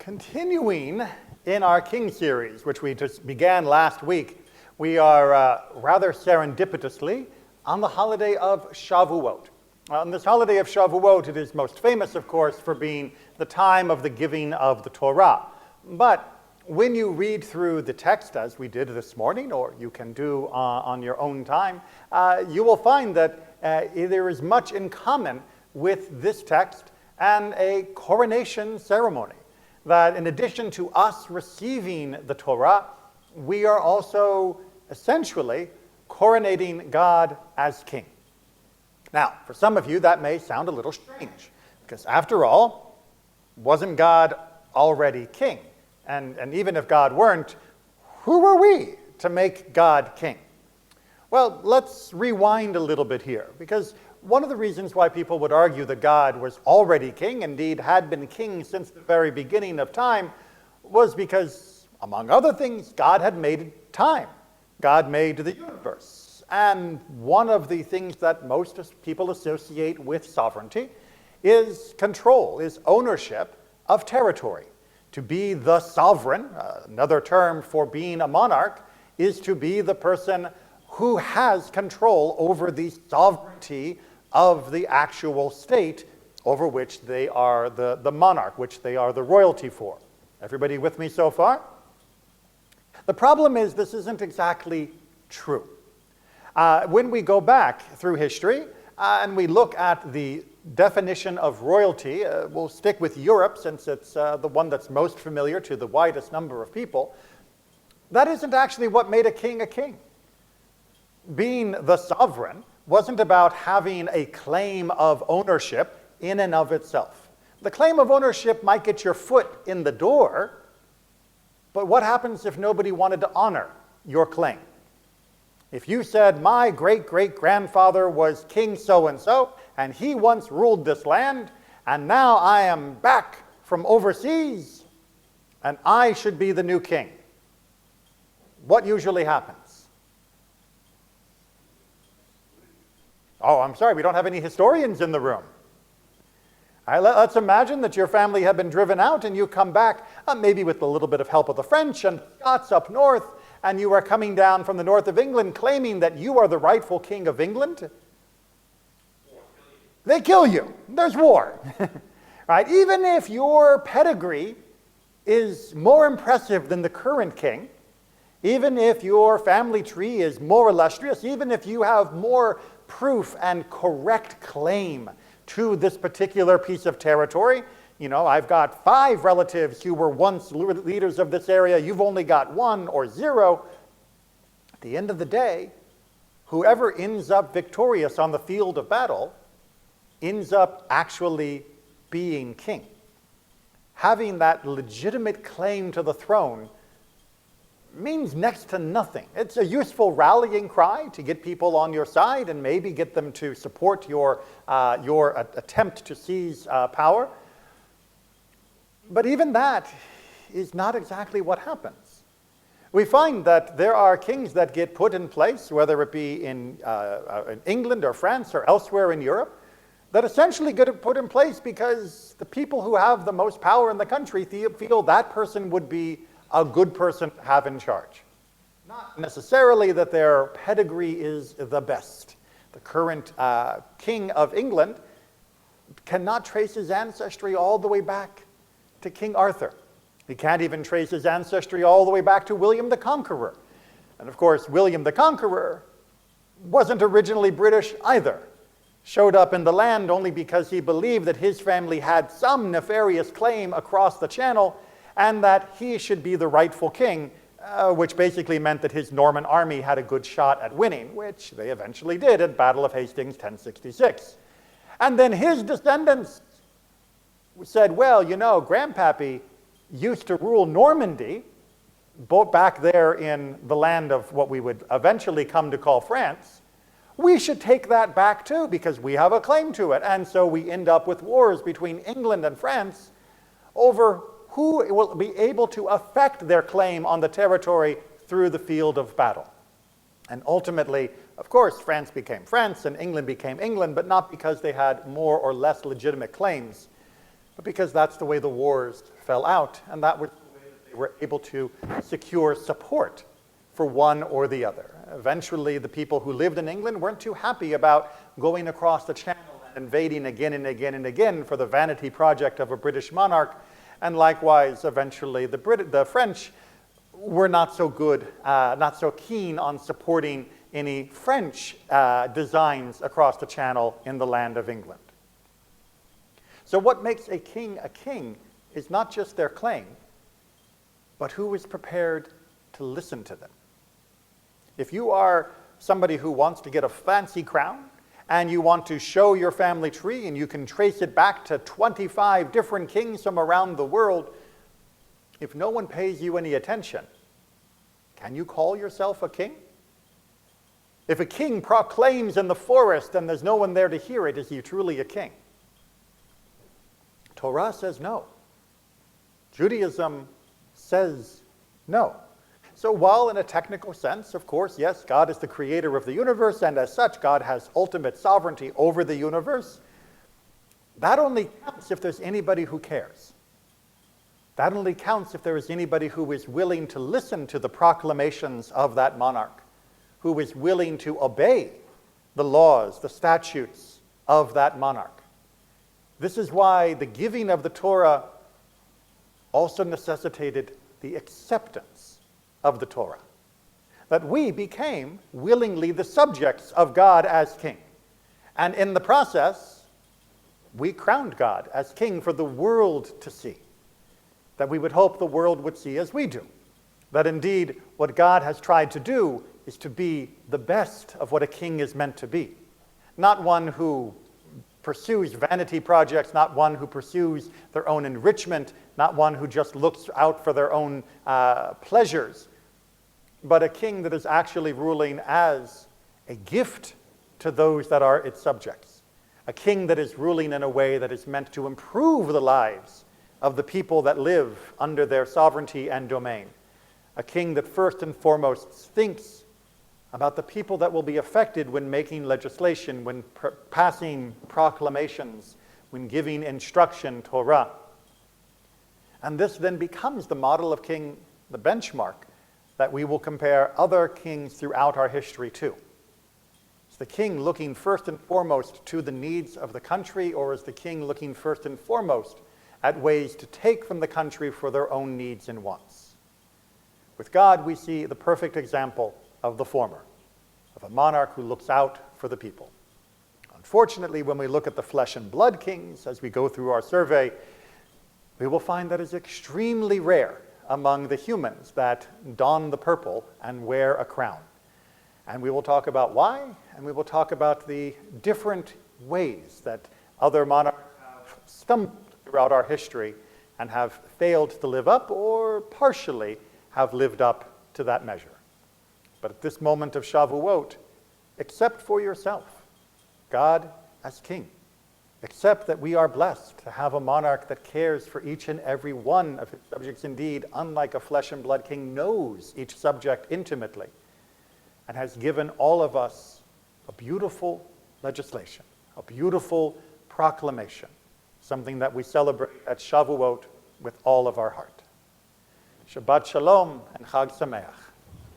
Continuing in our King series, which we just began last week, we are rather serendipitously on the holiday of Shavuot. On this holiday of Shavuot, it is most famous, of course, for being the time of the giving of the Torah. But when you read through the text, as we did this morning, or you can do on your own time, you will find that there is much in common with this text and a coronation ceremony. That in addition to us receiving the Torah, we are also essentially coronating God as king. Now, for some of you, that may sound a little strange, because after all, wasn't God already king? And even if God weren't, who are we to make God king? Well, let's rewind a little bit here, because one of the reasons why people would argue that God was already king, indeed had been king since the very beginning of time, was because, among other things, God had made time. God made the universe. And one of the things that most people associate with sovereignty is control, is ownership of territory. To be the sovereign, another term for being a monarch, is to be the person who has control over the sovereignty of the actual state over which they are the monarch, which they are the royalty for. Everybody with me so far? The problem is this isn't exactly true. When we go back through history and we look at the definition of royalty, we'll stick with Europe since it's the one that's most familiar to the widest number of people. That isn't actually what made a king a king. Being the sovereign wasn't about having a claim of ownership in and of itself. The claim of ownership might get your foot in the door, but what happens if nobody wanted to honor your claim? If you said, my great-great-grandfather was King so-and-so, and he once ruled this land, and now I am back from overseas, and I should be the new king. What usually happens? Oh, I'm sorry, we don't have any historians in the room. All right, let's imagine that your family had been driven out and you come back, maybe with a little bit of help of the French and Scots up north, and you are coming down from the north of England claiming that you are the rightful king of England. They kill you. There's war. Right? Even if your pedigree is more impressive than the current king, even if your family tree is more illustrious, even if you have more proof and correct claim to this particular piece of territory. You know, I've got 5 relatives who were once leaders of this area. You've only got 1 or 0. At the end of the day, whoever ends up victorious on the field of battle ends up actually being king. Having that legitimate claim to the throne means next to nothing. It's a useful rallying cry to get people on your side and maybe get them to support your attempt to seize power. But even that is not exactly what happens. We find that there are kings that get put in place, whether it be in England or France or elsewhere in Europe, that essentially get put in place because the people who have the most power in the country feel that person would be a good person to have in charge. Not necessarily that their pedigree is the best. The current king of England cannot trace his ancestry all the way back to King Arthur. He can't even trace his ancestry all the way back to William the Conqueror. And of course, William the Conqueror wasn't originally British either. Showed up in the land only because he believed that his family had some nefarious claim across the channel and that he should be the rightful king, which basically meant that his Norman army had a good shot at winning, which they eventually did at Battle of Hastings 1066. And then his descendants said, well, you know, Grandpappy used to rule Normandy, back there in the land of what we would eventually come to call France. We should take that back too, because we have a claim to it. And so we end up with wars between England and France over who will be able to affect their claim on the territory through the field of battle. And ultimately, of course, France became France and England became England, but not because they had more or less legitimate claims, but because that's the way the wars fell out, and that was the way that they were able to secure support for one or the other. Eventually, the people who lived in England weren't too happy about going across the channel and invading again and again and again for the vanity project of a British monarch, and likewise, eventually, the French were not so good, not so keen on supporting any French designs across the channel in the land of England. So what makes a king is not just their claim, but who is prepared to listen to them. If you are somebody who wants to get a fancy crown, and you want to show your family tree, and you can trace it back to 25 different kings from around the world, if no one pays you any attention, can you call yourself a king? If a king proclaims in the forest and there's no one there to hear it, is he truly a king? Torah says no. Judaism says no. So while in a technical sense, of course, yes, God is the creator of the universe, and as such, God has ultimate sovereignty over the universe, that only counts if there's anybody who cares. That only counts if there is anybody who is willing to listen to the proclamations of that monarch, who is willing to obey the laws, the statutes of that monarch. This is why the giving of the Torah also necessitated the acceptance of the Torah, that we became willingly the subjects of God as king. And in the process, we crowned God as king for the world to see, that we would hope the world would see as we do, that indeed what God has tried to do is to be the best of what a king is meant to be, not one who pursues vanity projects, not one who pursues their own enrichment, not one who just looks out for their own pleasures, but a king that is actually ruling as a gift to those that are its subjects. A king that is ruling in a way that is meant to improve the lives of the people that live under their sovereignty and domain. A king that first and foremost thinks about the people that will be affected when making legislation, when passing proclamations, when giving instruction, Torah. And this then becomes the model of king, the benchmark, that we will compare other kings throughout our history to. Is the king looking first and foremost to the needs of the country, or is the king looking first and foremost at ways to take from the country for their own needs and wants? With God, we see the perfect example of the former, of a monarch who looks out for the people. Unfortunately, when we look at the flesh and blood kings, as we go through our survey, we will find that it's extremely rare among the humans that don the purple and wear a crown. And we will talk about why, and we will talk about the different ways that other monarchs have stumbled throughout our history and have failed to live up, or partially have lived up to that measure. But at this moment of Shavuot, accept for yourself God as king. Accept that we are blessed to have a monarch that cares for each and every one of his subjects. Indeed, unlike a flesh and blood king, knows each subject intimately, and has given all of us a beautiful legislation, a beautiful proclamation, something that we celebrate at Shavuot with all of our heart. Shabbat Shalom and Chag Sameach.